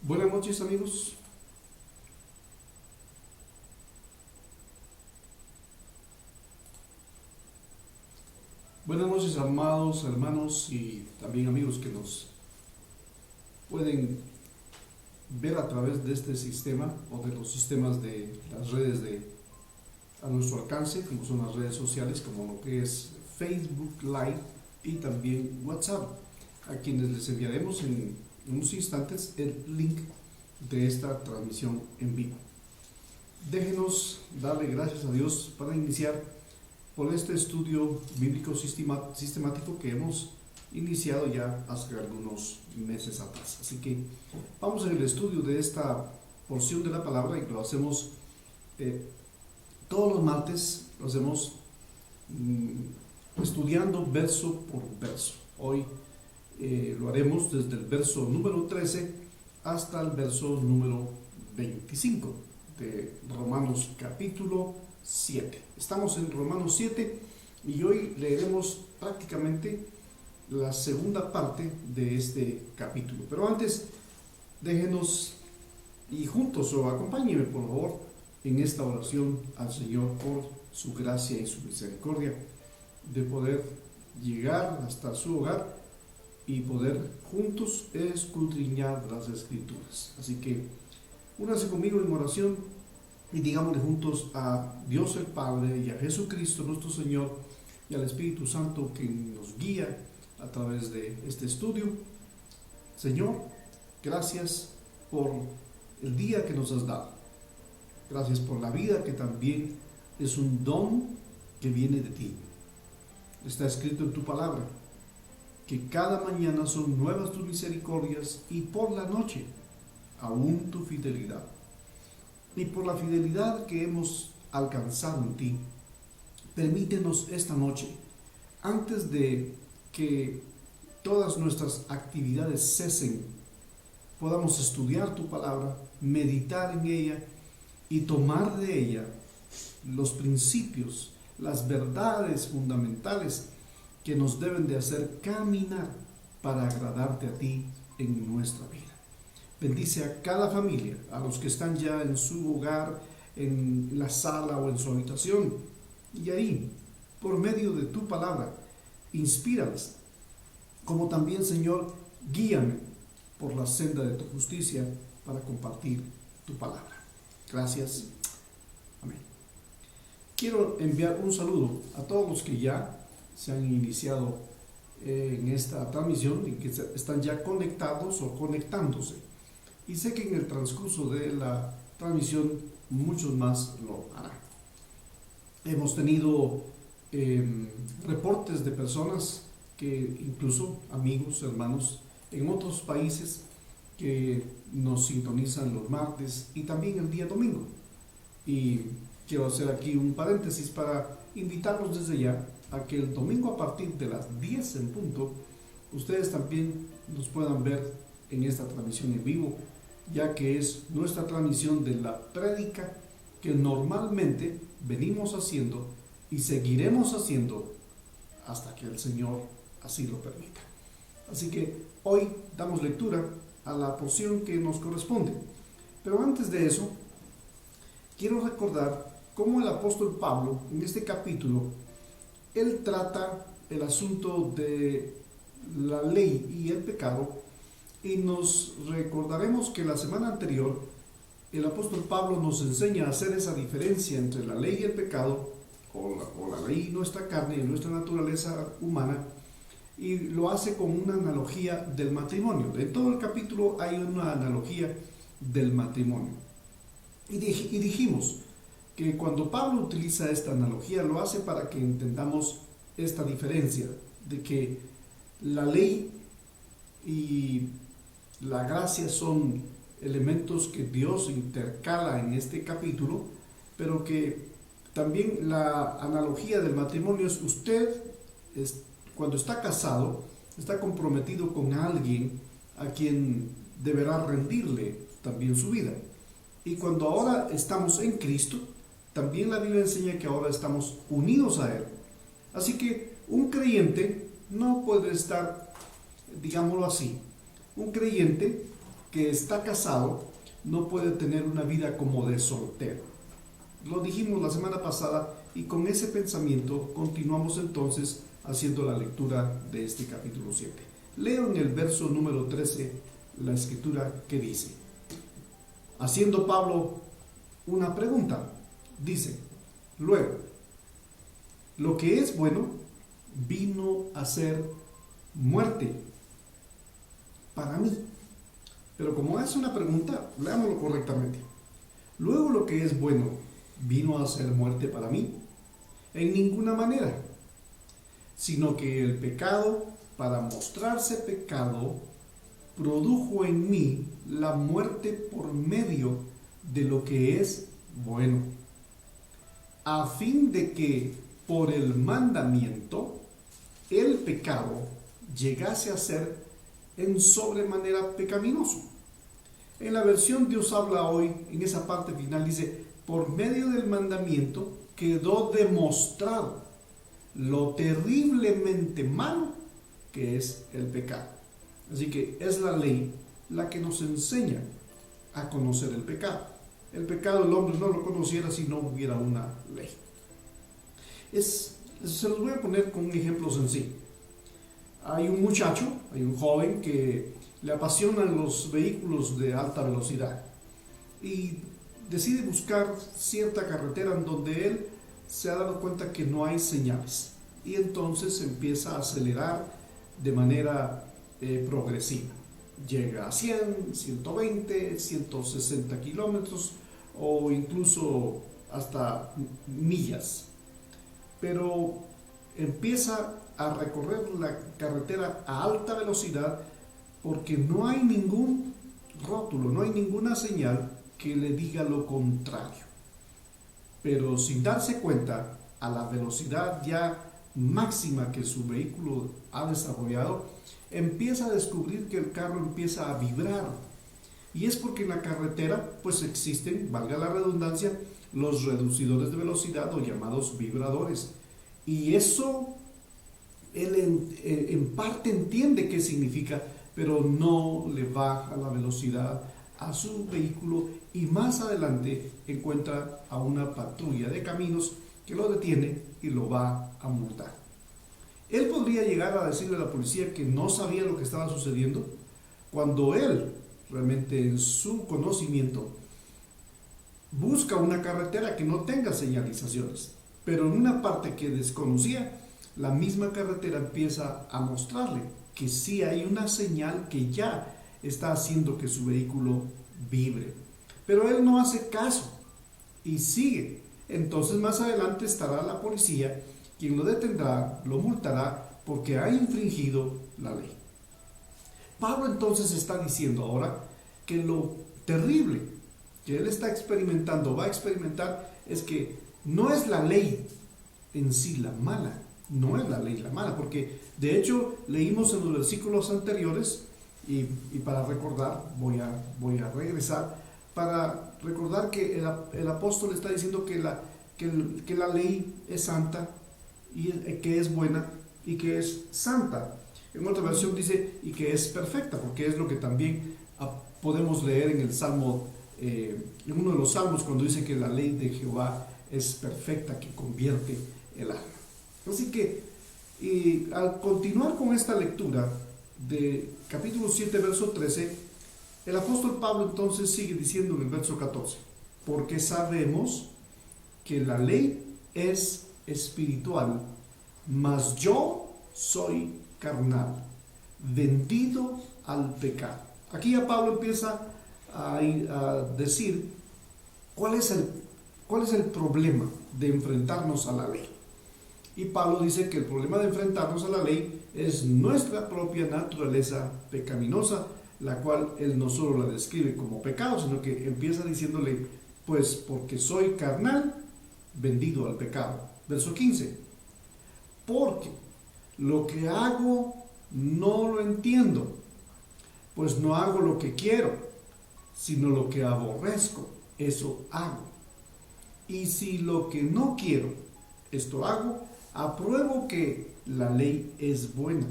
Buenas noches, amigos. Buenas noches, amados hermanos y también amigos que nos pueden ver a través de este sistema o de los sistemas de las redes a nuestro alcance, como son las redes sociales, como lo que es Facebook Live y también WhatsApp, a quienes les enviaremos en unos instantes el link de esta transmisión en vivo. Déjenos darle gracias a Dios para iniciar por este estudio bíblico sistemático que hemos iniciado ya hace algunos meses atrás. Así que vamos en el estudio de esta porción de la palabra y lo hacemos todos los martes, lo hacemos estudiando verso por verso. Hoy lo haremos desde el verso número 13 hasta el verso número 25 de Romanos capítulo 7. Estamos en Romanos 7 y hoy leeremos prácticamente la segunda parte de este capítulo. Pero antes, déjenos y juntos o acompáñenme por favor en esta oración al Señor por su gracia y su misericordia de poder llegar hasta su hogar y poder juntos escudriñar las Escrituras. Así que únase conmigo en oración y digámosle juntos a Dios el Padre y a Jesucristo nuestro Señor y al Espíritu Santo que nos guía a través de este estudio. Señor, gracias por el día que nos has dado. Gracias por la vida que también es un don que viene de ti. Está escrito en tu palabra que cada mañana son nuevas tus misericordias y por la noche aún tu fidelidad. Y por la fidelidad que hemos alcanzado en ti, permítenos esta noche, antes de que todas nuestras actividades cesen, podamos estudiar tu palabra, meditar en ella y tomar de ella los principios, las verdades fundamentales que nos deben de hacer caminar para agradarte a ti en nuestra vida. Bendice a cada familia, a los que están ya en su hogar, en la sala o en su habitación. Y ahí, por medio de tu palabra, inspíralas. Como también, Señor, guíame por la senda de tu justicia para compartir tu palabra. Gracias. Amén. Quiero enviar un saludo a todos los que ya se han iniciado en esta transmisión y que están ya conectados o conectándose. Y sé que en el transcurso de la transmisión muchos más lo harán. Hemos tenido reportes de personas que incluso amigos, hermanos en otros países que nos sintonizan los martes y también el día domingo. Y quiero hacer aquí un paréntesis para invitarlos desde ya a que el domingo a partir de las 10 en punto ustedes también nos puedan ver en esta transmisión en vivo, ya que es nuestra transmisión de la prédica que normalmente venimos haciendo y seguiremos haciendo hasta que el Señor así lo permita. Así que hoy damos lectura a la porción que nos corresponde. Pero antes de eso, quiero recordar cómo el apóstol Pablo, en este capítulo, él trata el asunto de la ley y el pecado. Y nos recordaremos que la semana anterior el apóstol Pablo nos enseña a hacer esa diferencia entre la ley y el pecado, o la ley y nuestra carne y nuestra naturaleza humana, y lo hace con una analogía del matrimonio. En todo el capítulo hay una analogía del matrimonio. Y dijimos que cuando Pablo utiliza esta analogía lo hace para que entendamos esta diferencia de que la ley y la gracia son elementos que Dios intercala en este capítulo, pero que también la analogía del matrimonio es cuando está casado, está comprometido con alguien a quien deberá rendirle también su vida. Y cuando ahora estamos en Cristo, también la Biblia enseña que ahora estamos unidos a Él. Así que un creyente no puede estar, digámoslo así, un creyente que está casado no puede tener una vida como de soltero. Lo dijimos la semana pasada y con ese pensamiento continuamos entonces haciendo la lectura de este capítulo 7. Leo en el verso número 13 la escritura que dice, haciendo Pablo una pregunta, dice, luego, lo que es bueno vino a ser muerte para mí. Pero como hace una pregunta, leámoslo correctamente. Luego lo que es bueno vino a ser muerte para mí. En ninguna manera, sino que el pecado, para mostrarse pecado, produjo en mí la muerte por medio de lo que es bueno, a fin de que por el mandamiento el pecado llegase a ser en sobremanera pecaminoso. En la versión Dios habla hoy, en esa parte final dice, por medio del mandamiento quedó demostrado lo terriblemente malo que es el pecado. Así que es la ley la que nos enseña a conocer el pecado. El pecado el hombre no lo conociera si no hubiera una ley. Se los voy a poner con un ejemplo sencillo. Hay un muchacho, hay un joven que le apasionan los vehículos de alta velocidad y decide buscar cierta carretera en donde él se ha dado cuenta que no hay señales y entonces empieza a acelerar de manera progresiva. Llega a 100, 120, 160 kilómetros o incluso hasta millas. Pero empieza a recorrer la carretera a alta velocidad porque no hay ningún rótulo, no hay ninguna señal que le diga lo contrario. Pero sin darse cuenta, a la velocidad ya máxima que su vehículo ha desarrollado, empieza a descubrir que el carro empieza a vibrar. Y es porque en la carretera pues existen, valga la redundancia, los reducidores de velocidad o llamados vibradores. Y eso él en parte entiende qué significa, pero no le baja la velocidad a su vehículo y más adelante encuentra a una patrulla de caminos que lo detiene y lo va a multar. Él podría llegar a decirle a la policía que no sabía lo que estaba sucediendo, cuando él realmente en su conocimiento busca una carretera que no tenga señalizaciones, pero en una parte que desconocía, la misma carretera empieza a mostrarle que sí hay una señal que ya está haciendo que su vehículo vibre. Pero él no hace caso y sigue. Entonces más adelante estará la policía quien lo detendrá, lo multará porque ha infringido la ley. Pablo entonces está diciendo ahora que lo terrible que él está experimentando, va a experimentar, es que no es la ley en sí la mala, no es la ley la mala, porque de hecho leímos en los versículos anteriores y para recordar, voy a regresar, para recordar que el apóstol está diciendo que la ley es santa, y que es buena y que es santa. En otra versión dice y que es perfecta, porque es lo que también podemos leer en el Salmo, en uno de los salmos, cuando dice que la ley de Jehová es perfecta, que convierte el alma. Así que al continuar con esta lectura de capítulo 7, verso 13, el apóstol Pablo entonces sigue diciendo en el verso 14, porque sabemos que la ley es espiritual, mas yo soy carnal, vendido al pecado. Aquí ya Pablo empieza a decir cuál es el problema de enfrentarnos a la ley. Y Pablo dice que el problema de enfrentarnos a la ley es nuestra propia naturaleza pecaminosa, la cual él no solo la describe como pecado, sino que empieza diciéndole, pues porque soy carnal, vendido al pecado. Verso 15, porque lo que hago no lo entiendo, pues no hago lo que quiero, sino lo que aborrezco, eso hago. Y si lo que no quiero, esto hago, apruebo que la ley es buena.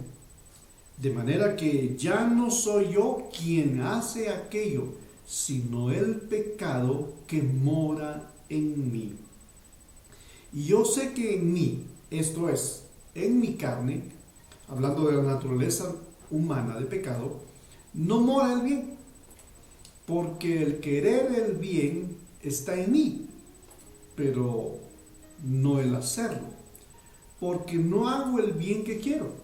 De manera que ya no soy yo quien hace aquello, sino el pecado que mora en mí. Y yo sé que en mí, esto es, en mi carne, hablando de la naturaleza humana de pecado, no mora el bien, porque el querer el bien está en mí, pero no el hacerlo, porque no hago el bien que quiero.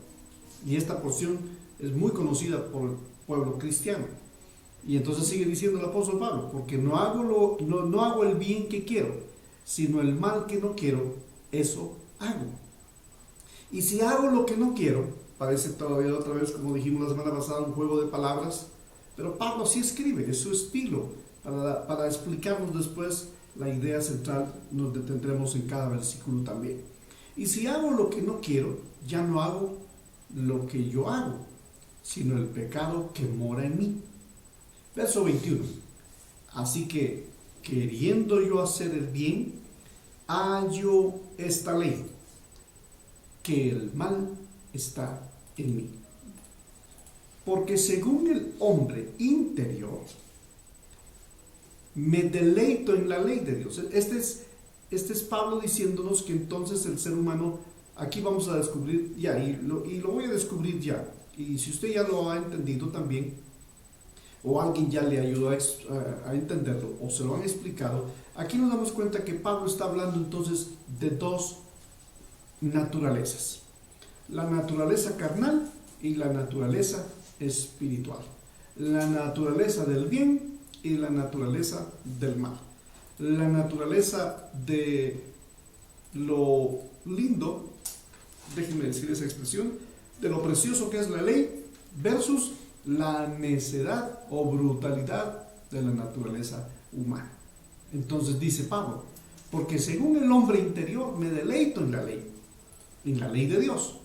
Y esta porción es muy conocida por el pueblo cristiano. Y entonces sigue diciendo el apóstol Pablo, porque no hago el bien que quiero, sino el mal que no quiero, eso hago. Y si hago lo que no quiero, parece todavía otra vez, como dijimos la semana pasada, un juego de palabras, pero Pablo sí escribe, es su estilo, para explicarnos después la idea central. Nos detendremos en cada versículo también. Y si hago lo que no quiero, ya no hago lo que yo hago, sino el pecado que mora en mí. Verso 21. Así que, queriendo yo hacer el bien, hallo esta ley, que el mal está en mí. Porque según el hombre interior, me deleito en la ley de Dios. Este es Pablo diciéndonos que entonces el ser humano, aquí vamos a descubrir ya, y lo voy a descubrir ya. Y si usted ya lo ha entendido también, o alguien ya le ayudó a entenderlo, o se lo han explicado, aquí nos damos cuenta que Pablo está hablando entonces de dos naturalezas: la naturaleza carnal y la naturaleza espiritual, la naturaleza del bien y la naturaleza del mal, la naturaleza de lo lindo, déjenme decir esa expresión, de lo precioso que es la ley versus la necedad o brutalidad de la naturaleza humana. Entonces dice Pablo, porque según el hombre interior me deleito en la ley de Dios,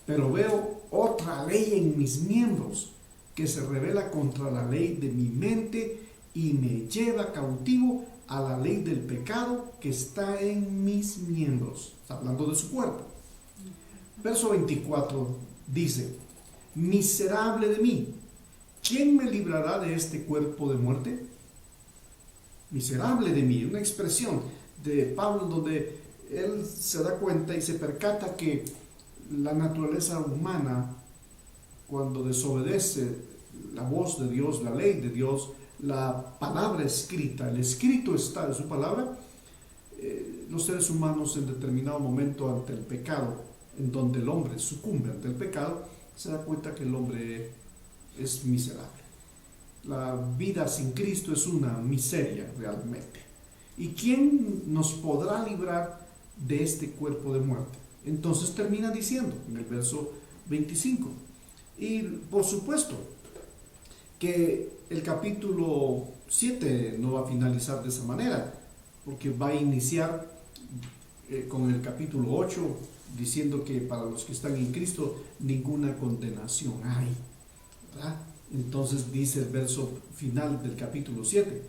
pero veo otra ley en mis miembros que se revela contra la ley de mi mente y me lleva cautivo a la ley del pecado que está en mis miembros. Está hablando de su cuerpo. Verso 24 dice, miserable de mí, ¿quién me librará de este cuerpo de muerte? Miserable de mí, una expresión de Pablo donde él se da cuenta y se percata que la naturaleza humana, cuando desobedece la voz de Dios, la ley de Dios, la palabra escrita, el escrito está de su palabra, los seres humanos en determinado momento ante el pecado, en donde el hombre sucumbe ante el pecado, se da cuenta que el hombre es miserable. La vida sin Cristo es una miseria realmente. ¿Y quién nos podrá librar de este cuerpo de muerte? Entonces termina diciendo en el verso 25. Y por supuesto que el capítulo 7 no va a finalizar de esa manera, porque va a iniciar con el capítulo 8 diciendo que para los que están en Cristo ninguna condenación hay, ¿verdad? Entonces dice el verso final del capítulo 7,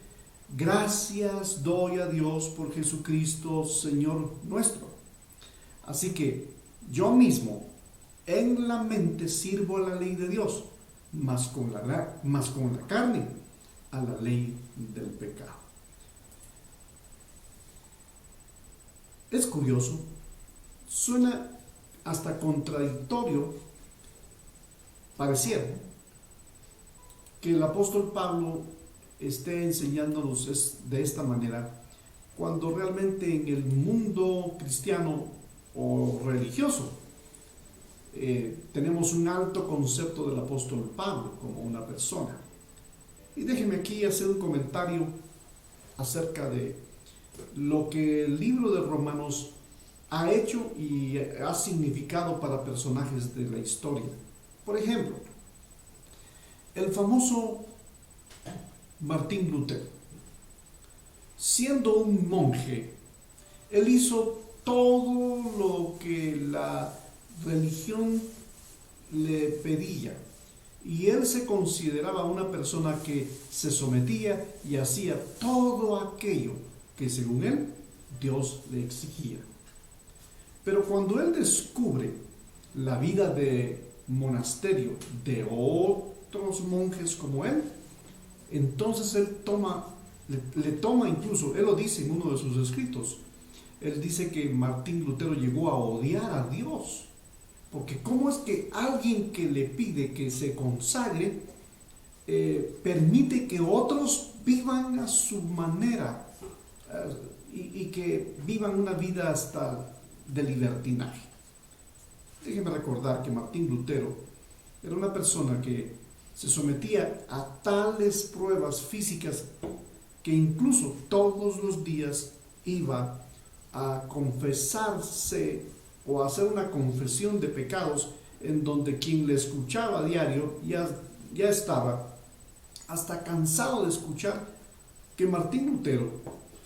gracias doy a Dios por Jesucristo Señor nuestro. Así que yo mismo en la mente sirvo a la ley de Dios, mas con la carne a la ley del pecado. Es curioso, suena hasta contradictorio, pareciera, que el apóstol Pablo esté enseñándonos de esta manera, cuando realmente en el mundo cristiano o religioso tenemos un alto concepto del apóstol Pablo como una persona. Y déjenme aquí hacer un comentario acerca de lo que el libro de Romanos ha hecho y ha significado para personajes de la historia. Por ejemplo, el famoso Martín Lutero, siendo un monje, él hizo todo lo que la religión le pedía, y él se consideraba una persona que se sometía y hacía todo aquello que según él Dios le exigía. Pero cuando él descubre la vida de monasterio de otros monjes como él, entonces él le toma incluso, él lo dice en uno de sus escritos, él dice que Martín Lutero llegó a odiar a Dios, porque cómo es que alguien que le pide que se consagre permite que otros vivan a su manera y que vivan una vida hasta de libertinaje. Déjenme recordar que Martín Lutero era una persona que se sometía a tales pruebas físicas que incluso todos los días iba a confesarse o a hacer una confesión de pecados, en donde quien le escuchaba a diario ya estaba hasta cansado de escuchar que Martín Lutero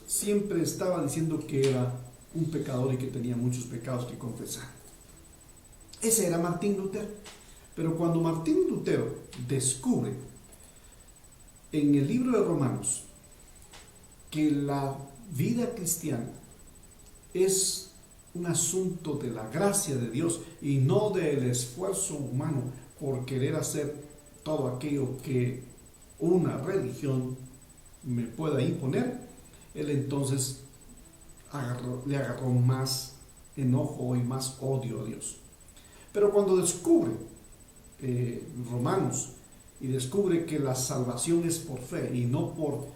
siempre estaba diciendo que era un pecador y que tenía muchos pecados que confesar. Ese era Martín Lutero. Pero cuando Martín Lutero descubre en el libro de Romanos que la vida cristiana es un asunto de la gracia de Dios y no del esfuerzo humano por querer hacer todo aquello que una religión me pueda imponer, él entonces le agarró más enojo y más odio a Dios. Pero cuando descubre Romanos y descubre que la salvación es por fe y no por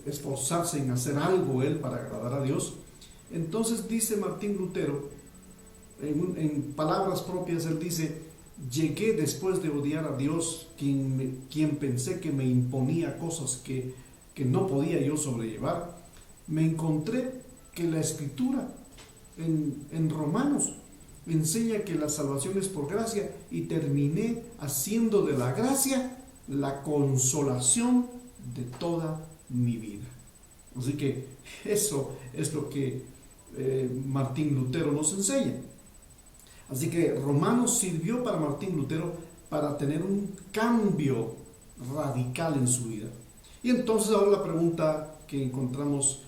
esforzarse en hacer algo él para agradar a Dios, entonces dice Martín Lutero, en palabras propias, él dice: llegué después de odiar a Dios, quien pensé que me imponía cosas que no podía yo sobrellevar, me encontré que la Escritura en Romanos enseña que la salvación es por gracia, y terminé haciendo de la gracia la consolación de toda mi vida. Así que eso es lo que Martín Lutero nos enseña. Así que Romanos sirvió para Martín Lutero para tener un cambio radical en su vida. Y entonces ahora la pregunta que encontramos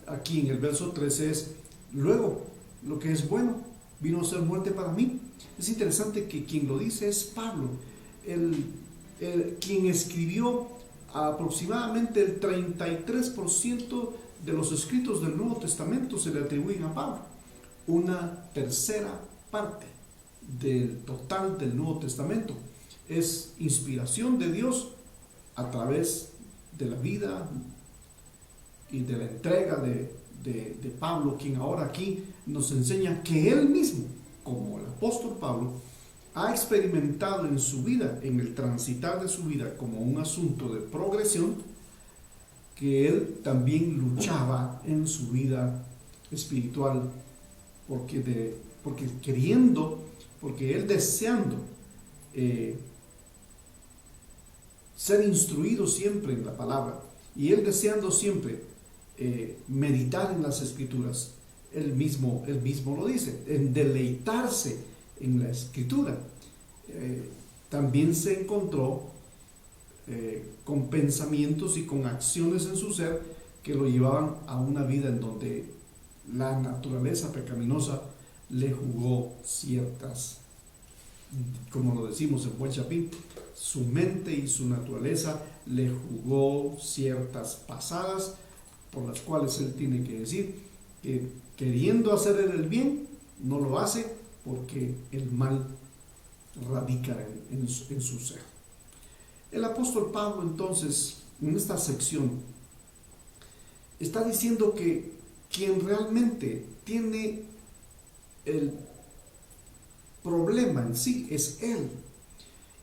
aquí en el verso 13 es: luego, lo que es bueno vino a ser muerte para mí. Es interesante que quien lo dice es Pablo, quien escribió aproximadamente el 33% de los escritos del Nuevo Testamento se le atribuyen a Pablo. Una tercera parte del total del Nuevo Testamento es inspiración de Dios a través de la vida y de la entrega de Pablo, quien ahora aquí nos enseña que él mismo, como el apóstol Pablo, ha experimentado en su vida, en el transitar de su vida como un asunto de progresión, que él también luchaba en su vida espiritual, porque él deseando ser instruido siempre en la palabra, y él deseando siempre meditar en las Escrituras, él mismo lo dice, en deleitarse en la Escritura. También se encontró con pensamientos y con acciones en su ser que lo llevaban a una vida en donde la naturaleza pecaminosa le jugó ciertas, como lo decimos en buen chapín, su mente y su naturaleza le jugó ciertas pasadas, por las cuales él tiene que decir que queriendo hacer el bien, no lo hace, porque el mal radica en su ser. El apóstol Pablo entonces, en esta sección, está diciendo que quien realmente tiene el problema en sí es él,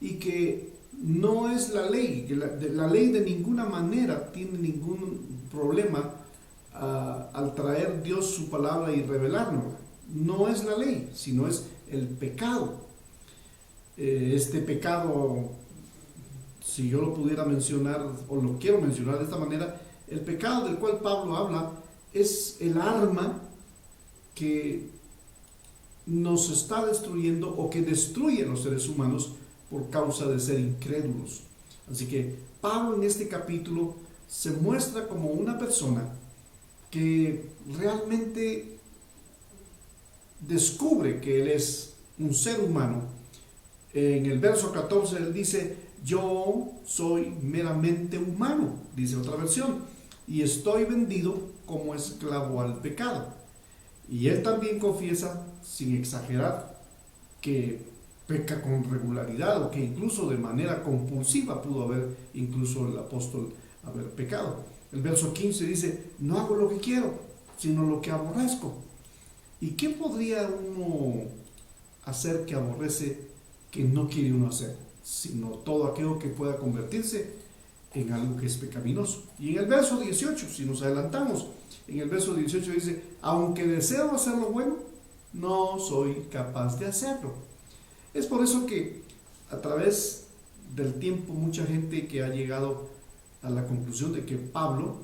y que no es la ley, que la ley de ninguna manera tiene ningún problema al traer Dios su palabra y revelárnosla. No es la ley, sino es el pecado. Este pecado, si yo lo pudiera mencionar, o lo quiero mencionar de esta manera, el pecado del cual Pablo habla es el arma que nos está destruyendo, o que destruye a los seres humanos por causa de ser incrédulos. Así que Pablo en este capítulo se muestra como una persona que realmente descubre que él es un ser humano En el verso 14 él dice, yo soy meramente humano, dice otra versión, y estoy vendido como esclavo al pecado. Y él también confiesa, sin exagerar, que peca con regularidad o que incluso de manera compulsiva pudo haber incluso el apóstol haber pecado. El verso 15 dice, no hago lo que quiero, sino lo que aborrezco. ¿Y qué podría uno hacer que aborrece que no quiere uno hacer? Sino todo aquello que pueda convertirse en algo que es pecaminoso. Y en el verso 18, si nos adelantamos, en el verso 18 dice, aunque deseo hacer lo bueno, no soy capaz de hacerlo. Es por eso que a través del tiempo mucha gente que ha llegado a la conclusión de que Pablo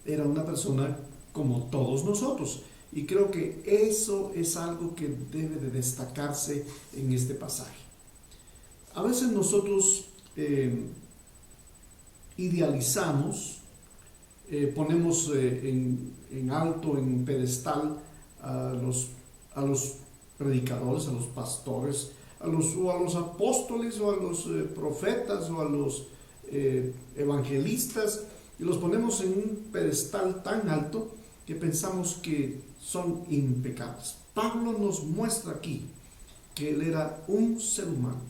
era una persona como todos nosotros. Y creo que eso es algo que debe de destacarse en este pasaje. A veces nosotros idealizamos, ponemos en alto, en pedestal a los predicadores, a los pastores, a los apóstoles o a los profetas o a los evangelistas, y los ponemos en un pedestal tan alto que pensamos que son impecables. Pablo nos muestra aquí que él era un ser humano,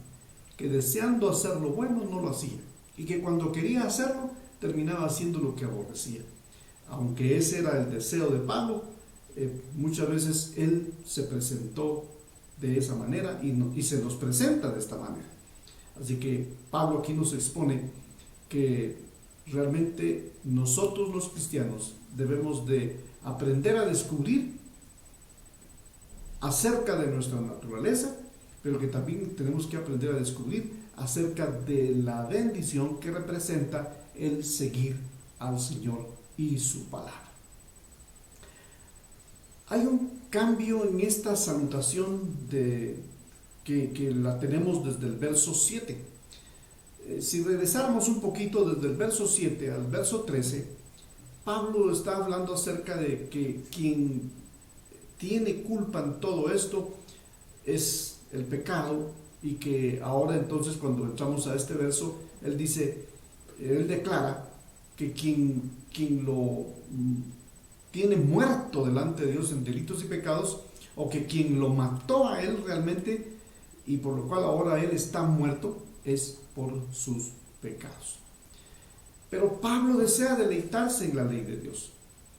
que deseando hacer lo bueno no lo hacía, y que cuando quería hacerlo terminaba haciendo lo que aborrecía. Aunque ese era el deseo de Pablo, muchas veces él se presentó de esa manera y se nos presenta de esta manera. Así que Pablo aquí nos expone que realmente nosotros los cristianos debemos de aprender a descubrir acerca de nuestra naturaleza, pero que también tenemos que aprender a descubrir acerca de la bendición que representa el seguir al Señor y su palabra. Hay un cambio en esta salutación que la tenemos desde el verso 7. Si regresáramos un poquito desde el verso 7 al verso 13, Pablo está hablando acerca de que quien tiene culpa en todo esto es el pecado, y que ahora entonces cuando entramos a este verso, él declara que quien lo tiene muerto delante de Dios en delitos y pecados, o que quien lo mató a él realmente y por lo cual ahora él está muerto, es por sus pecados. Pero Pablo desea deleitarse en la ley de Dios,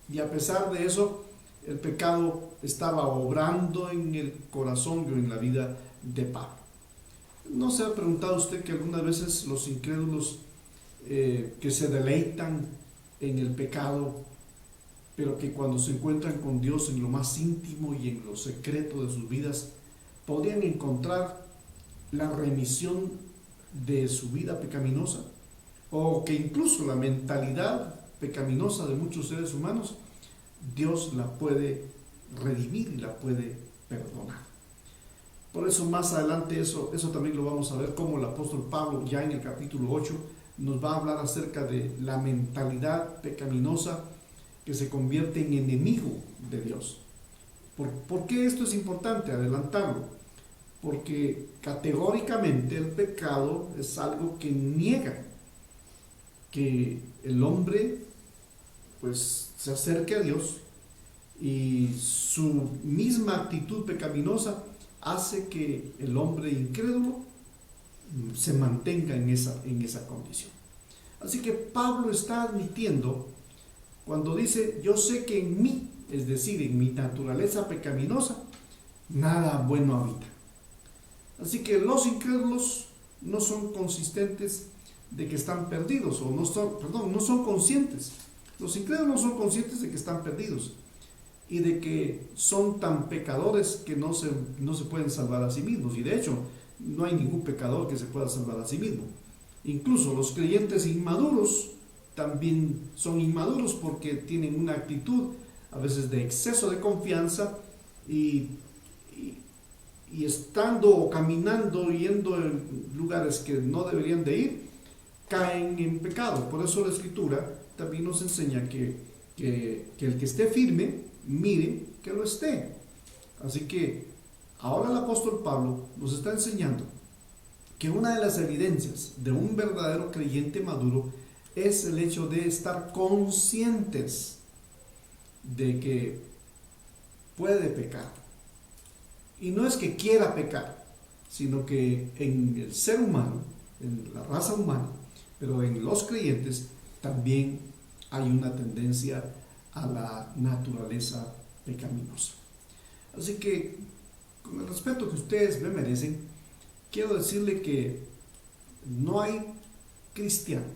y a pesar de eso el pecado estaba obrando en el corazón o en la vida de Pablo. ¿No se ha preguntado usted que algunas veces los incrédulos que se deleitan en el pecado, pero que cuando se encuentran con Dios en lo más íntimo y en lo secreto de sus vidas, podrían encontrar la remisión de su vida pecaminosa? O que incluso la mentalidad pecaminosa de muchos seres humanos, Dios la puede redimir y la puede perdonar. Por eso más adelante eso también lo vamos a ver, como el apóstol Pablo ya en el capítulo 8 nos va a hablar acerca de la mentalidad pecaminosa que se convierte en enemigo de Dios. ¿Por qué esto es importante adelantarlo? Porque categóricamente el pecado es algo que niega que el hombre pues se acerque a Dios, y su misma actitud pecaminosa hace que el hombre incrédulo se mantenga en esa condición. Así que Pablo está admitiendo cuando dice, yo sé que en mí, es decir, en mi naturaleza pecaminosa, nada bueno habita. Así que los incrédulos no son consistentes de que están perdidos, o no son conscientes. Los incrédulos no son conscientes de que están perdidos y de que son tan pecadores que no se pueden salvar a sí mismos. Y de hecho, no hay ningún pecador que se pueda salvar a sí mismo. Incluso los creyentes inmaduros también son inmaduros porque tienen una actitud a veces de exceso de confianza, y estando o caminando, yendo en lugares que no deberían de ir, caen en pecado. Por eso la Escritura también nos enseña que el que esté firme, mire que lo esté. Así que ahora el apóstol Pablo nos está enseñando que una de las evidencias de un verdadero creyente maduro es el hecho de estar conscientes de que puede pecar. Y no es que quiera pecar, sino que en el ser humano, en la raza humana, pero en los creyentes también hay una tendencia a la naturaleza pecaminosa. Así que, con el respeto que ustedes me merecen, quiero decirle que no hay cristiano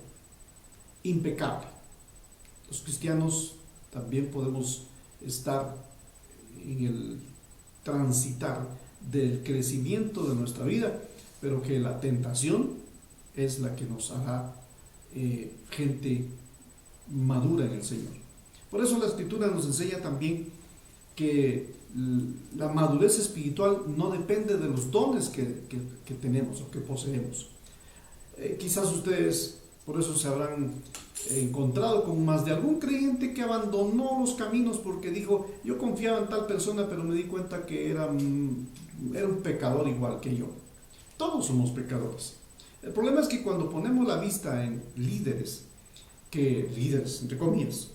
impecable. Los cristianos también podemos estar en el transitar del crecimiento de nuestra vida, pero que la tentación es la que nos hará gente madura en el Señor. Por eso la Escritura nos enseña también que la madurez espiritual no depende de los dones que tenemos o que poseemos. Quizás ustedes por eso se habrán encontrado con más de algún creyente que abandonó los caminos porque dijo: yo confiaba en tal persona, pero me di cuenta que era un pecador igual que yo. Todos somos pecadores. El problema es que cuando ponemos la vista en líderes entre comillas,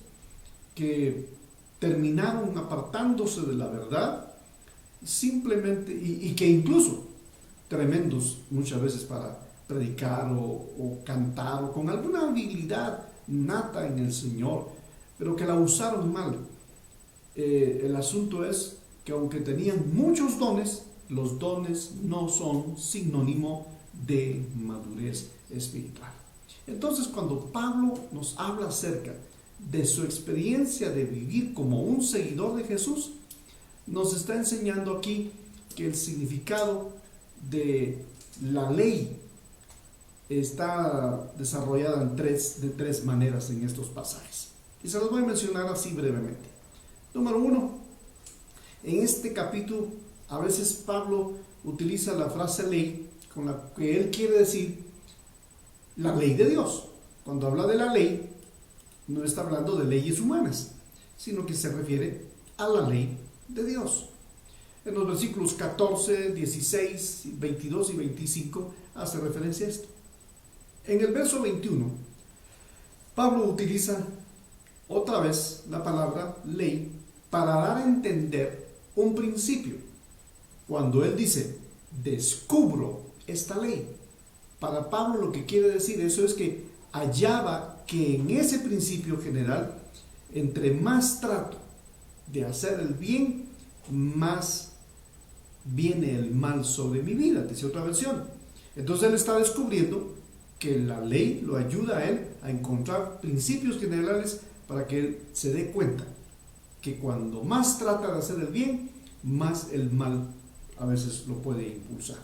que terminaron apartándose de la verdad, simplemente, y que incluso tremendos muchas veces para predicar o cantar o con alguna habilidad nata en el Señor, pero que la usaron mal. El asunto es que aunque tenían muchos dones, los dones no son sinónimo de madurez espiritual. Entonces, cuando Pablo nos habla acerca de su experiencia de vivir como un seguidor de Jesús, nos está enseñando aquí que el significado de la ley está desarrollada de tres maneras en estos pasajes. Y se los voy a mencionar así brevemente. Número 1, en este capítulo a veces Pablo utiliza la frase ley con la que él quiere decir la ley de Dios. Cuando habla de la ley, no está hablando de leyes humanas, sino que se refiere a la ley de Dios. En los versículos 14, 16, 22 y 25 hace referencia a esto. En el verso 21, Pablo utiliza otra vez la palabra ley para dar a entender un principio. Cuando él dice, descubro esta ley, para Pablo lo que quiere decir eso es que hallaba que en ese principio general, entre más trato de hacer el bien, más viene el mal sobre mi vida, dice otra versión. Entonces él está descubriendo que la ley lo ayuda a él a encontrar principios generales para que él se dé cuenta que cuando más trata de hacer el bien, más el mal a veces lo puede impulsar.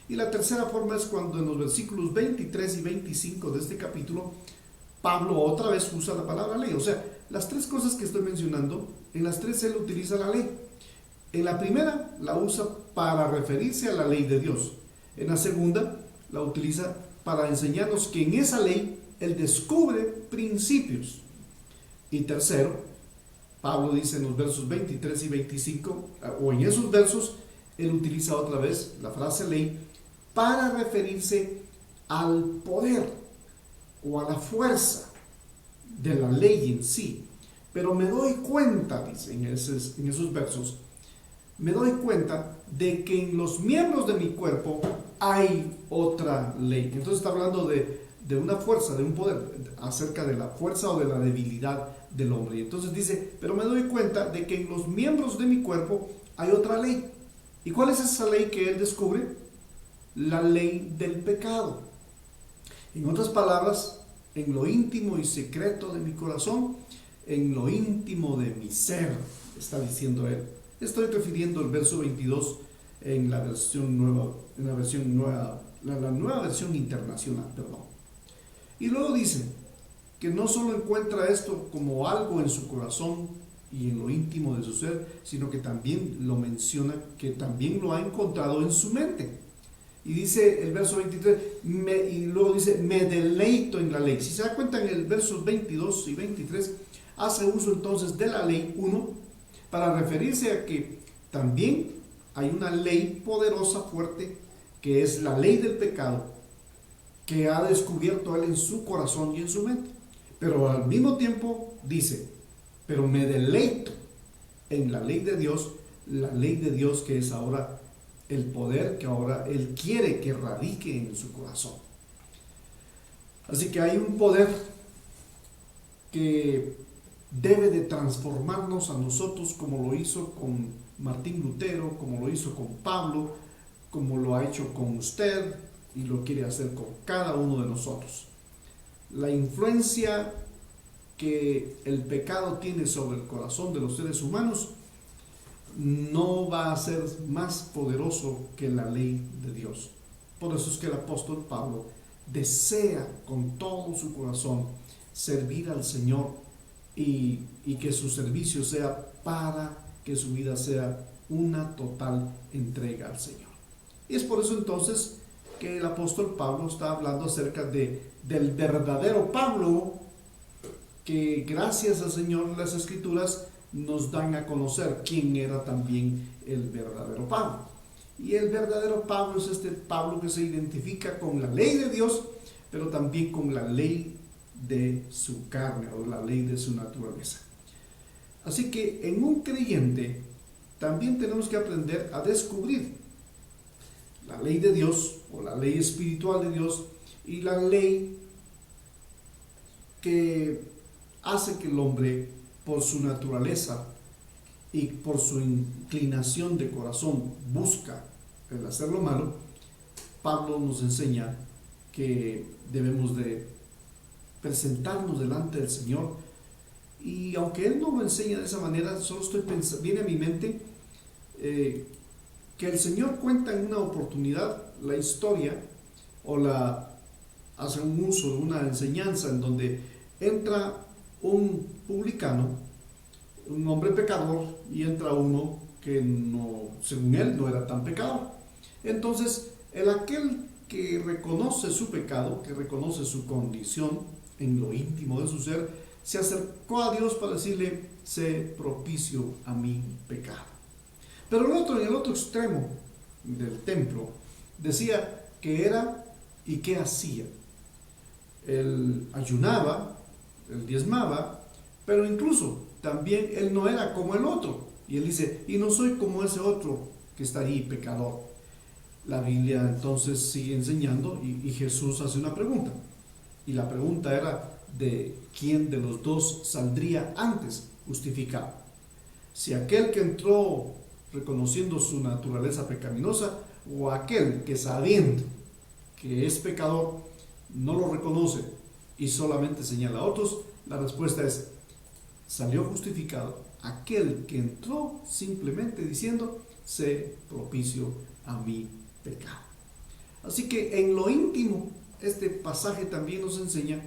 Y la tercera forma es cuando en los versículos 23 y 25 de este capítulo, Pablo otra vez usa la palabra ley. O sea, las tres cosas que estoy mencionando, en las tres él utiliza la ley. En la primera la usa para referirse a la ley de Dios. En la segunda la utiliza para enseñarnos que en esa ley él descubre principios. Y tercero, Pablo dice en los versos 23 y 25, o en esos versos, él utiliza otra vez la frase ley para referirse al poder o a la fuerza de la ley en sí. Pero me doy cuenta, dice en esos versos, me doy cuenta de que en los miembros de mi cuerpo hay otra ley. Entonces está hablando de una fuerza, de un poder, acerca de la fuerza o de la debilidad del hombre. Y entonces dice, pero me doy cuenta de que en los miembros de mi cuerpo hay otra ley. ¿Y cuál es esa ley que él descubre? La ley del pecado. En otras palabras, en lo íntimo y secreto de mi corazón, en lo íntimo de mi ser, está diciendo él. Estoy refiriendo el verso 22 en la nueva versión internacional, perdón. Y luego dice que no solo encuentra esto como algo en su corazón y en lo íntimo de su ser, sino que también lo menciona, que también lo ha encontrado en su mente. Y dice el verso 23, y luego dice, me deleito en la ley. Si se da cuenta, en el versos 22 y 23 hace uso entonces de la ley 1 para referirse a que también hay una ley poderosa, fuerte, que es la ley del pecado, que ha descubierto él en su corazón y en su mente. Pero al mismo tiempo dice, pero me deleito en la ley de Dios que es ahora el poder que ahora él quiere que radique en su corazón. Así que hay un poder que debe de transformarnos a nosotros, como lo hizo con Martín Lutero, como lo hizo con Pablo, como lo ha hecho con usted y lo quiere hacer con cada uno de nosotros. La influencia que el pecado tiene sobre el corazón de los seres humanos no va a ser más poderoso que la ley de Dios. Por eso es que el apóstol Pablo desea con todo su corazón servir al Señor y que su servicio sea para que su vida sea una total entrega al Señor. Y es por eso entonces que el apóstol Pablo está hablando acerca del verdadero Pablo, que gracias al Señor las Escrituras nos dan a conocer quién era también el verdadero Pablo. Y el verdadero Pablo es este Pablo que se identifica con la ley de Dios, pero también con la ley de su carne o la ley de su naturaleza. Así que en un creyente también tenemos que aprender a descubrir la ley de Dios o la ley espiritual de Dios y la ley que hace que el hombre, por su naturaleza y por su inclinación de corazón, busca el hacer lo malo. Pablo nos enseña que debemos de presentarnos delante del Señor, y aunque él no lo enseña de esa manera, solo estoy pensando, viene a mi mente que el Señor cuenta en una oportunidad la historia hace un uso de una enseñanza en donde entra un publicano, un hombre pecador, y entra uno que no, según él, no era tan pecador. Entonces, aquel que reconoce su pecado, que reconoce su condición en lo íntimo de su ser, se acercó a Dios para decirle: sé propicio a mi pecado. Pero el otro, en el otro extremo del templo, decía que era y qué hacía. Él ayunaba, él diezmaba, pero incluso también él no era como el otro. Y él dice: y no soy como ese otro que está ahí, pecador. La Biblia entonces sigue enseñando y Jesús hace una pregunta. Y la pregunta era de quién de los dos saldría antes justificado. Si aquel que entró reconociendo su naturaleza pecaminosa, o aquel que, sabiendo que es pecador, no lo reconoce y solamente señala a otros. La respuesta es: salió justificado aquel que entró simplemente diciendo: sé propicio a mi pecado. Así que en lo íntimo, este pasaje también nos enseña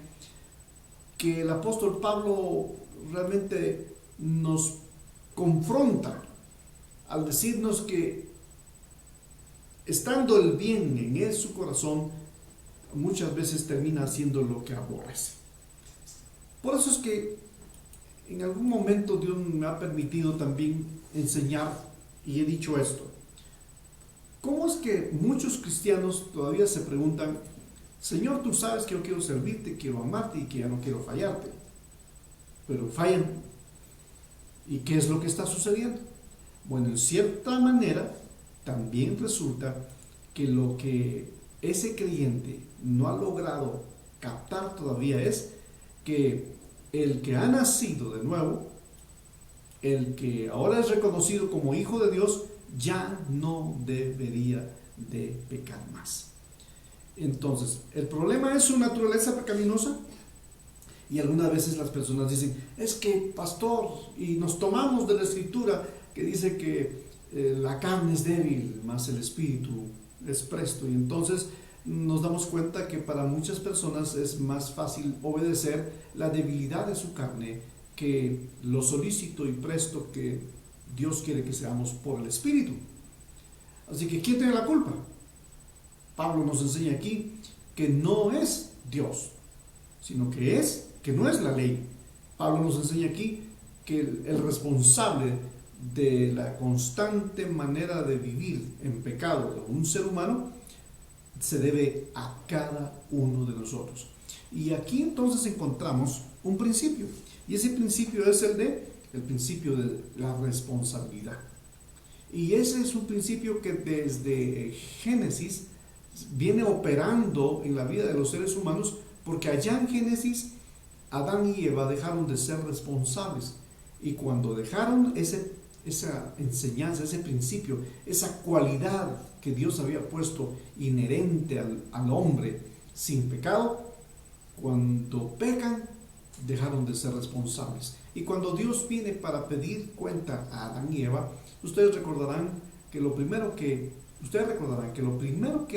que el apóstol Pablo realmente nos confronta al decirnos que, estando el bien en él, su corazón, muchas veces termina haciendo lo que aborrece. Por eso es que en algún momento Dios me ha permitido también enseñar, y he dicho esto: ¿cómo es que muchos cristianos todavía se preguntan: Señor, tú sabes que yo quiero servirte, quiero amarte y que ya no quiero fallarte? Pero fallan. ¿Y qué es lo que está sucediendo? Bueno, en cierta manera también resulta que lo que ese creyente no ha logrado captar todavía es que el que ha nacido de nuevo, el que ahora es reconocido como hijo de Dios, ya no debería de pecar más. Entonces, el problema es su naturaleza pecaminosa. Y algunas veces las personas dicen: es que, pastor, y nos tomamos de la escritura que dice que la carne es débil, mas el espíritu es presto. Y entonces nos damos cuenta que para muchas personas es más fácil obedecer la debilidad de su carne que lo solícito y presto que Dios quiere que seamos por el espíritu. Así que, ¿quién tiene la culpa? Pablo nos enseña aquí que no es Dios, sino que no es la ley. Pablo nos enseña aquí que el responsable de la constante manera de vivir en pecado de un ser humano se debe a cada uno de nosotros. Y aquí entonces encontramos un principio, y ese principio es el principio de la responsabilidad. Y ese es un principio que desde Génesis viene operando en la vida de los seres humanos, porque allá en Génesis Adán y Eva dejaron de ser responsables, y cuando dejaron esa enseñanza, ese principio, esa cualidad que Dios había puesto inherente al hombre sin pecado, cuando pecan dejaron de ser responsables. Y cuando Dios viene para pedir cuenta a Adán y Eva, ustedes recordarán que lo primero que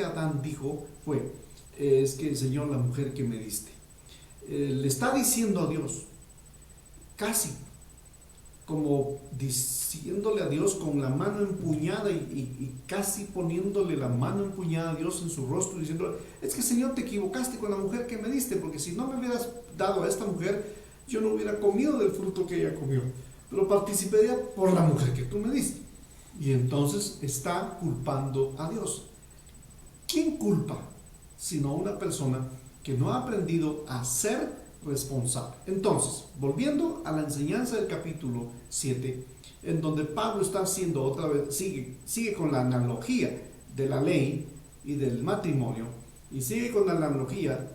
Adán dijo fue, es que Señor, la mujer que me diste. Le está diciendo a Dios, casi como diciéndole a Dios con la mano empuñada y casi poniéndole la mano empuñada a Dios en su rostro, diciendo, es que Señor, te equivocaste con la mujer que me diste, porque si no me hubieras dado a esta mujer, yo no hubiera comido del fruto que ella comió, pero participaría por la mujer que tú me diste. Y entonces está culpando a Dios. ¿Quién culpa? Sino una persona que no ha aprendido a ser responsable. Entonces, volviendo a la enseñanza del capítulo 7, en donde Pablo está haciendo otra vez, sigue con la analogía de la ley y del matrimonio, y sigue con la analogía,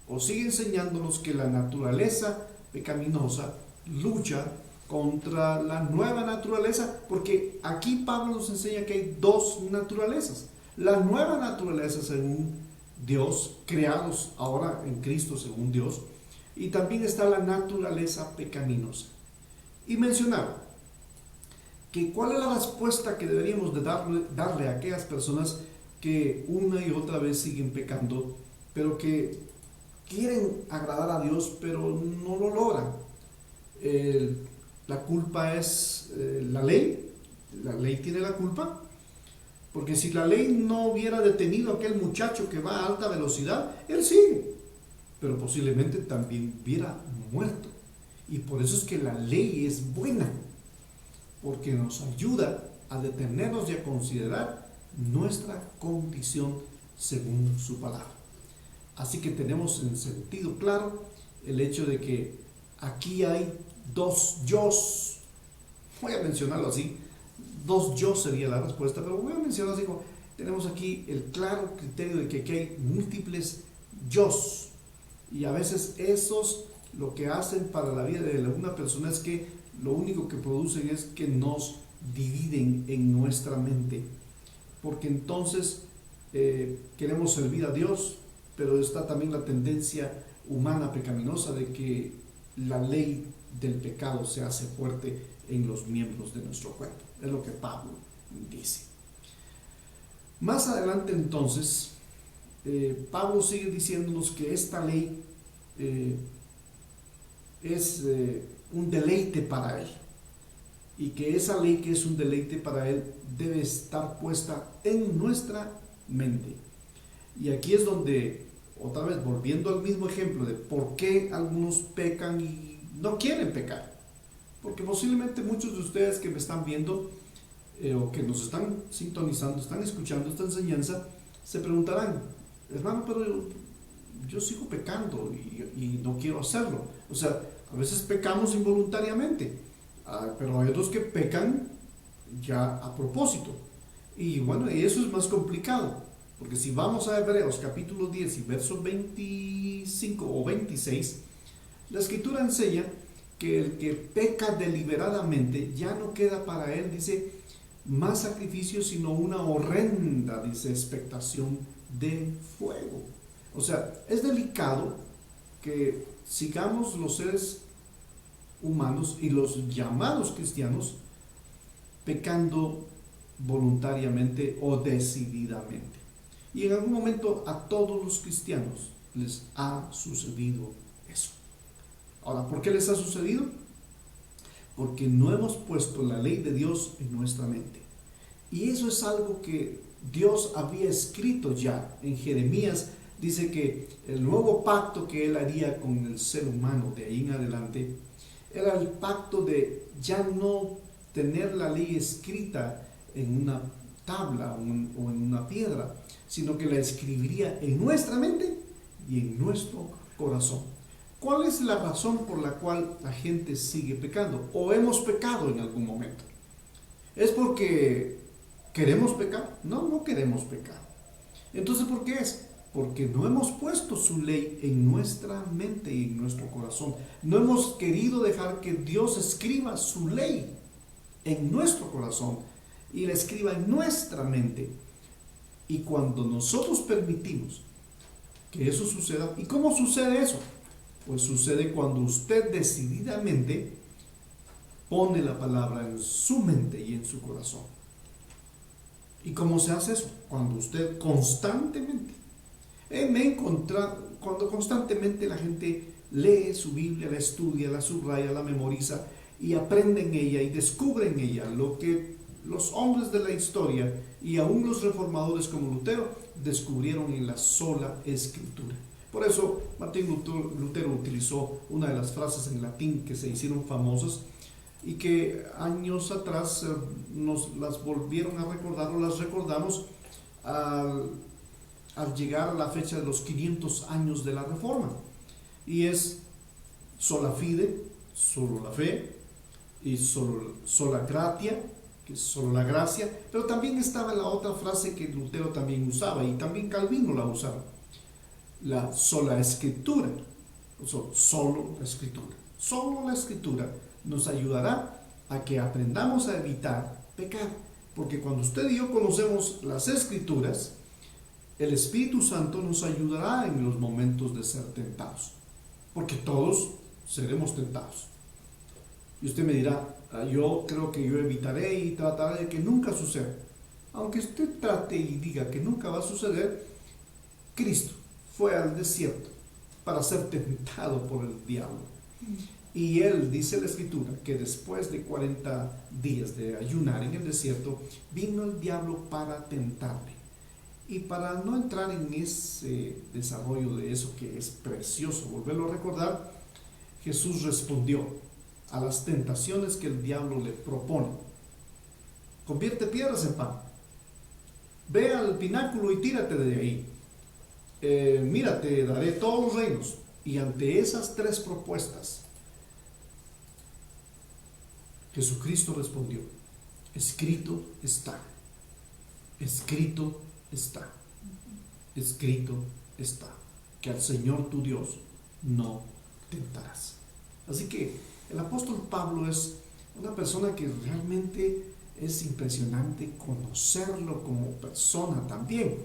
o sigue enseñándonos que la naturaleza pecaminosa lucha contra la nueva naturaleza, porque aquí Pablo nos enseña que hay dos naturalezas. La nueva naturaleza según Dios, creados ahora en Cristo según Dios, y también está la naturaleza pecaminosa. Y mencionaba que cuál es la respuesta que deberíamos de darle a aquellas personas que una y otra vez siguen pecando, pero que quieren agradar a Dios, pero no lo logran. La culpa es la ley tiene la culpa, porque si la ley no hubiera detenido a aquel muchacho que va a alta velocidad, él sigue, pero posiblemente también hubiera muerto. Y por eso es que la ley es buena, porque nos ayuda a detenernos y a considerar nuestra condición según su palabra. Así que tenemos en sentido claro el hecho de que aquí hay dos yos. Voy a mencionarlo así, dos yo sería la respuesta, pero voy a mencionarlo así como tenemos aquí el claro criterio de que aquí hay múltiples yos, y a veces esos lo que hacen para la vida de una persona es que lo único que producen es que nos dividen en nuestra mente, porque entonces queremos servir a Dios, pero está también la tendencia humana pecaminosa de que la ley del pecado se hace fuerte en los miembros de nuestro cuerpo. Es lo que Pablo dice. Más adelante entonces, Pablo sigue diciéndonos que esta ley es un deleite para él, y que esa ley que es un deleite para él debe estar puesta en nuestra mente. Y aquí es donde, otra vez volviendo al mismo ejemplo de por qué algunos pecan y no quieren pecar, porque posiblemente muchos de ustedes que me están viendo o que nos están sintonizando, están escuchando esta enseñanza, se preguntarán, hermano, pero yo sigo pecando y no quiero hacerlo. O sea, a veces pecamos involuntariamente, pero hay otros que pecan ya a propósito. Y bueno, eso es más complicado, porque si vamos a Hebreos capítulo 10 y versos 25 o 26, la escritura enseña que el que peca deliberadamente ya no queda para él, dice, más sacrificio, sino una horrenda, dice, expectación de fuego. O sea, es delicado que sigamos los seres humanos y los llamados cristianos pecando voluntariamente o decididamente. Y en algún momento a todos los cristianos les ha sucedido eso. Ahora, ¿por qué les ha sucedido? Porque no hemos puesto la ley de Dios en nuestra mente. Y eso es algo que Dios había escrito ya en Jeremías. Dice que el nuevo pacto que Él haría con el ser humano de ahí en adelante era el pacto de ya no tener la ley escrita en una tabla o en una piedra, sino que la escribiría en nuestra mente y en nuestro corazón. ¿Cuál es la razón por la cual la gente sigue pecando o hemos pecado en algún momento? ¿Es porque queremos pecar? No, no queremos pecar. Entonces, ¿por qué es? Porque no hemos puesto su ley en nuestra mente y en nuestro corazón. No hemos querido dejar que Dios escriba su ley en nuestro corazón y la escriba en nuestra mente. Y cuando nosotros permitimos que eso suceda, ¿y cómo sucede eso? Pues sucede cuando usted decididamente pone la palabra en su mente y en su corazón. ¿Y cómo se hace eso? Cuando usted constantemente, me he encontrado, cuando constantemente la gente lee su Biblia, la estudia, la subraya, la memoriza y aprende en ella y descubre en ella lo que los hombres de la historia y aún los reformadores como Lutero descubrieron en la sola Escritura. Por eso Martín Lutero utilizó una de las frases en latín que se hicieron famosas y que años atrás nos las volvieron a recordar o las recordamos al llegar a la fecha de los 500 años de la Reforma. Y es sola fide, solo la fe, y sola gratia, que es solo la gracia, pero también estaba la otra frase que Lutero también usaba y también Calvino la usaba, la sola escritura, o sea, solo la escritura. Solo la escritura nos ayudará a que aprendamos a evitar pecar, porque cuando usted y yo conocemos las escrituras, el Espíritu Santo nos ayudará en los momentos de ser tentados, porque todos seremos tentados. Y usted me dirá, yo creo que yo evitaré y trataré de que nunca suceda. Aunque usted trate y diga que nunca va a suceder, Cristo fue al desierto para ser tentado por el diablo. Y él, dice la Escritura, que después de 40 días de ayunar en el desierto, vino el diablo para tentarle. Y para no entrar en ese desarrollo de eso que es precioso, volverlo a recordar, Jesús respondió a las tentaciones que el diablo le propone. Convierte piedras en pan. Ve al pináculo y tírate de ahí. Mira, te daré todos los reinos. Y ante esas tres propuestas, Jesucristo respondió: escrito está, escrito está, escrito está, que al Señor tu Dios no tentarás. Así que el apóstol Pablo es una persona que realmente es impresionante conocerlo como persona también,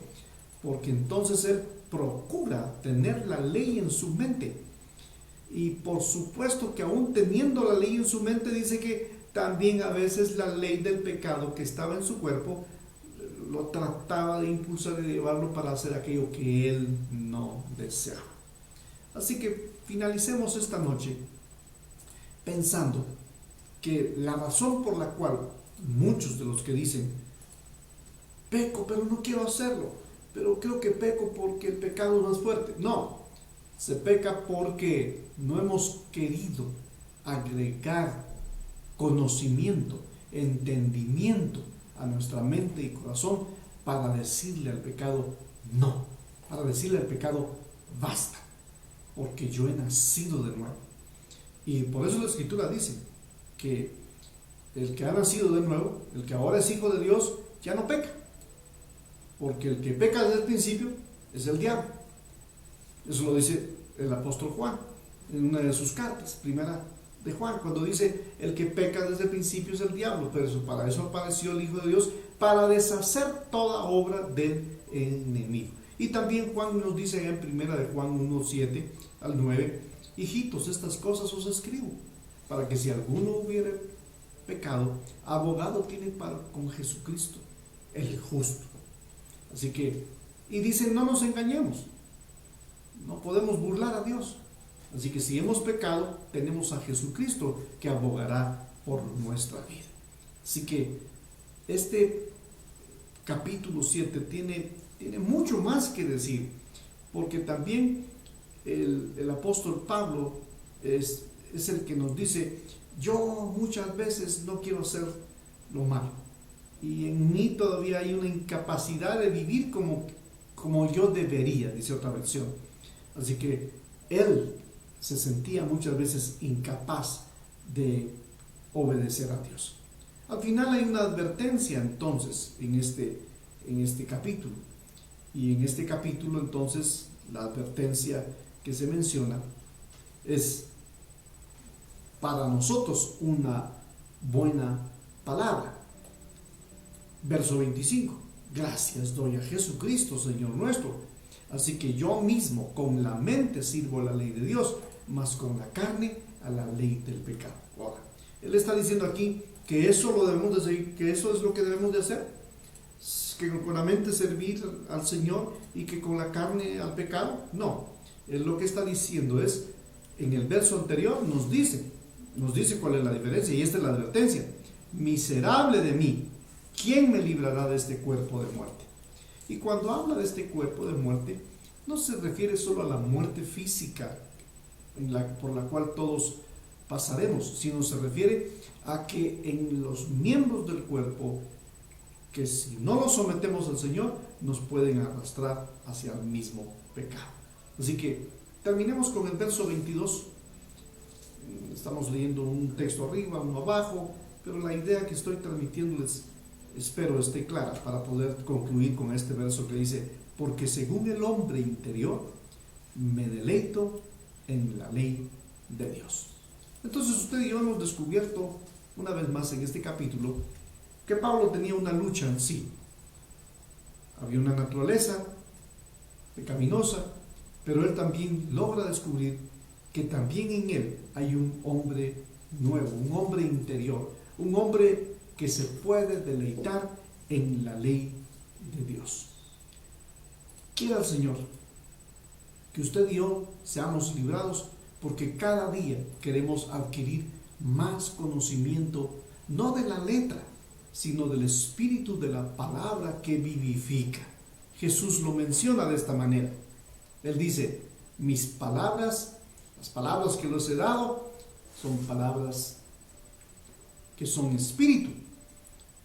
porque entonces él procura tener la ley en su mente. Y por supuesto que aún teniendo la ley en su mente, dice que también a veces la ley del pecado que estaba en su cuerpo lo trataba de impulsar y llevarlo para hacer aquello que él no deseaba. Así que finalicemos esta noche pensando que la razón por la cual muchos de los que dicen peco pero no quiero hacerlo, pero creo que peco porque el pecado es más fuerte, no, se peca porque no hemos querido agregar conocimiento, entendimiento a nuestra mente y corazón para decirle al pecado no, para decirle al pecado basta, porque yo he nacido de nuevo. Y por eso la Escritura dice que el que ha nacido de nuevo, el que ahora es hijo de Dios, ya no peca, porque el que peca desde el principio es el diablo. Eso lo dice el apóstol Juan en una de sus cartas, primera de Juan, cuando dice el que peca desde el principio es el diablo, pero para eso apareció el Hijo de Dios, para deshacer toda obra del enemigo. Y también Juan nos dice en primera de Juan 1:7 al 9, hijitos, estas cosas os escribo, para que si alguno hubiere pecado, abogado tiene con Jesucristo, el justo. Así que, y dice, no nos engañemos, no podemos burlar a Dios. Así que si hemos pecado, tenemos a Jesucristo que abogará por nuestra vida. Así que este capítulo 7 tiene mucho más que decir, porque también el apóstol Pablo es el que nos dice, yo muchas veces no quiero hacer lo malo, y en mí todavía hay una incapacidad de vivir como yo debería, dice otra versión. Así que él se sentía muchas veces incapaz de obedecer a Dios. Al final hay una advertencia entonces en este capítulo. Y en este capítulo entonces la advertencia que se menciona es para nosotros una buena palabra. Verso 25. Gracias doy a Jesucristo, Señor nuestro. Así que yo mismo con la mente sirvo a la ley de Dios, mas con la carne a la ley del pecado. Ahora, él está diciendo aquí que eso lo debemos de seguir, que eso es lo que debemos de hacer, que con la mente servir al Señor y que con la carne al pecado. No, él lo que está diciendo es, en el verso anterior nos dice cuál es la diferencia, y esta es la advertencia: miserable de mí, ¿quién me librará de este cuerpo de muerte? Y cuando habla de este cuerpo de muerte, no se refiere solo a la muerte física por la cual todos pasaremos, sino se refiere a que en los miembros del cuerpo, que si no los sometemos al Señor, nos pueden arrastrar hacia el mismo pecado. Así que terminemos con el verso 22. Estamos leyendo un texto arriba, uno abajo, pero la idea que estoy transmitiéndoles espero esté clara para poder concluir con este verso que dice: porque según el hombre interior me deleito en la ley de Dios. Entonces usted y yo hemos descubierto una vez más en este capítulo que Pablo tenía una lucha en sí. Había una naturaleza pecaminosa, pero él también logra descubrir que también en él hay un hombre nuevo, un hombre interior, un hombre que se puede deleitar en la ley de Dios. Quiera el Señor que usted y yo seamos librados, porque cada día queremos adquirir más conocimiento, no de la letra, sino del espíritu de la palabra que vivifica. Jesús lo menciona de esta manera. Él dice: mis palabras, las palabras que les he dado, son palabras que son espíritu.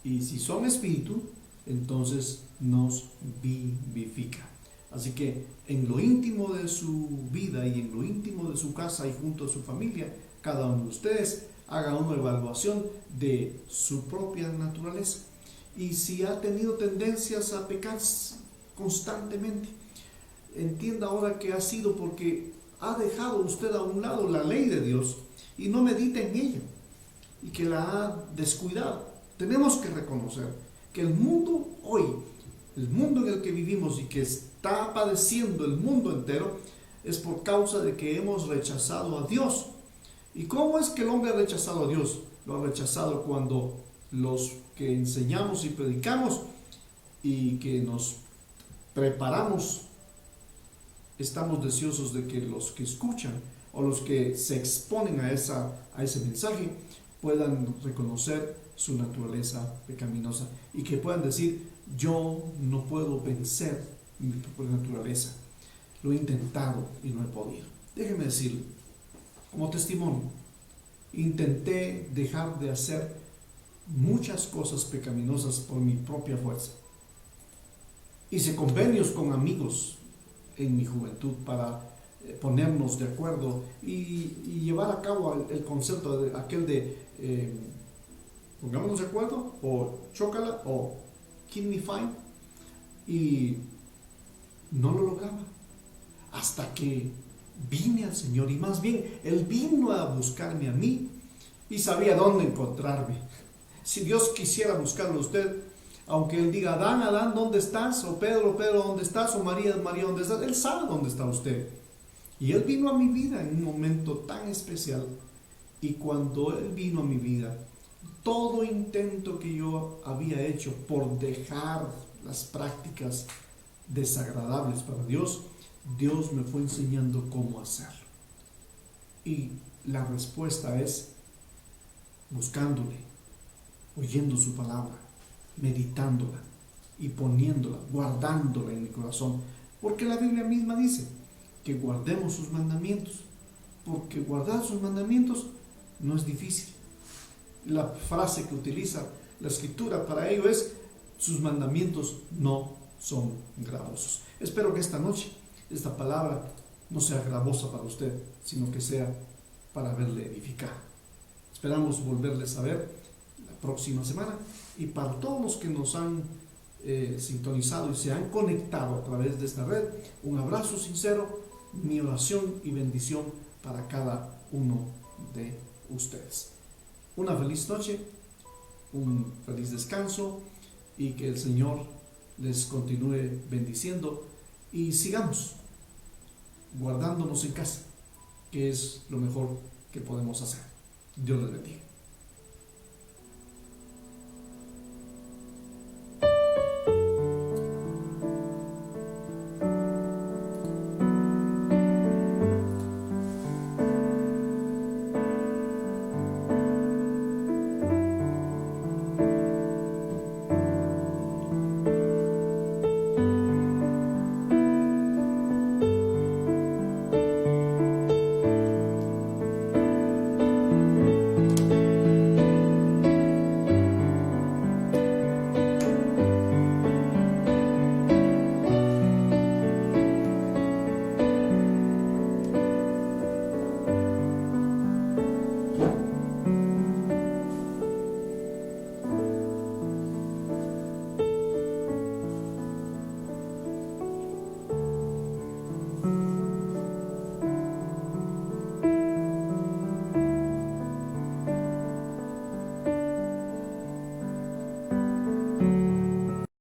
Y si son espíritu, entonces nos vivifica. Así que en lo íntimo de su vida y en lo íntimo de su casa y junto a su familia, cada uno de ustedes haga una evaluación de su propia naturaleza. Y si ha tenido tendencias a pecar constantemente, entienda ahora que ha sido porque ha dejado usted a un lado la ley de Dios y no medita en ella, y que la ha descuidado. Tenemos que reconocer que el mundo hoy, el mundo en el que vivimos y que está padeciendo el mundo entero, es por causa de que hemos rechazado a Dios. ¿Y cómo es que el hombre ha rechazado a Dios? Lo ha rechazado cuando los que enseñamos y predicamos y que nos preparamos, estamos deseosos de que los que escuchan o los que se exponen a ese mensaje puedan reconocer su naturaleza pecaminosa y que puedan decir: yo no puedo vencer mi propia naturaleza, lo he intentado y no he podido. Déjeme decirle, como testimonio, intenté dejar de hacer muchas cosas pecaminosas por mi propia fuerza. Hice convenios con amigos en mi juventud para ponernos de acuerdo y llevar a cabo el concepto de aquel de pongámonos de acuerdo, o chócala, o keep me fine, y no lo lograba hasta que vine al Señor, y más bien Él vino a buscarme a mí y sabía dónde encontrarme. Si Dios quisiera buscarlo a usted, aunque Él diga: Adán, Adán, ¿dónde estás? O Pedro, Pedro, ¿dónde estás? O María, María, ¿dónde estás? Él sabe dónde está usted. Y Él vino a mi vida en un momento tan especial, y cuando Él vino a mi vida, todo intento que yo había hecho por dejar las prácticas desagradables para Dios, Dios me fue enseñando cómo hacerlo. Y la respuesta es buscándole, oyendo su palabra, meditándola y poniéndola, guardándola en mi corazón. Porque la Biblia misma dice que guardemos sus mandamientos, porque guardar sus mandamientos no es difícil. La frase que utiliza la escritura para ello es: sus mandamientos no son gravosos. Espero que esta noche esta palabra no sea gravosa para usted, sino que sea para verle edificar. Esperamos volverles a ver la próxima semana, y para todos los que nos han sintonizado y se han conectado a través de esta red, un abrazo sincero, mi oración y bendición para cada uno de ustedes. Una feliz noche, un feliz descanso, y que el Señor les continúe bendiciendo, y sigamos guardándonos en casa, que es lo mejor que podemos hacer. Dios les bendiga.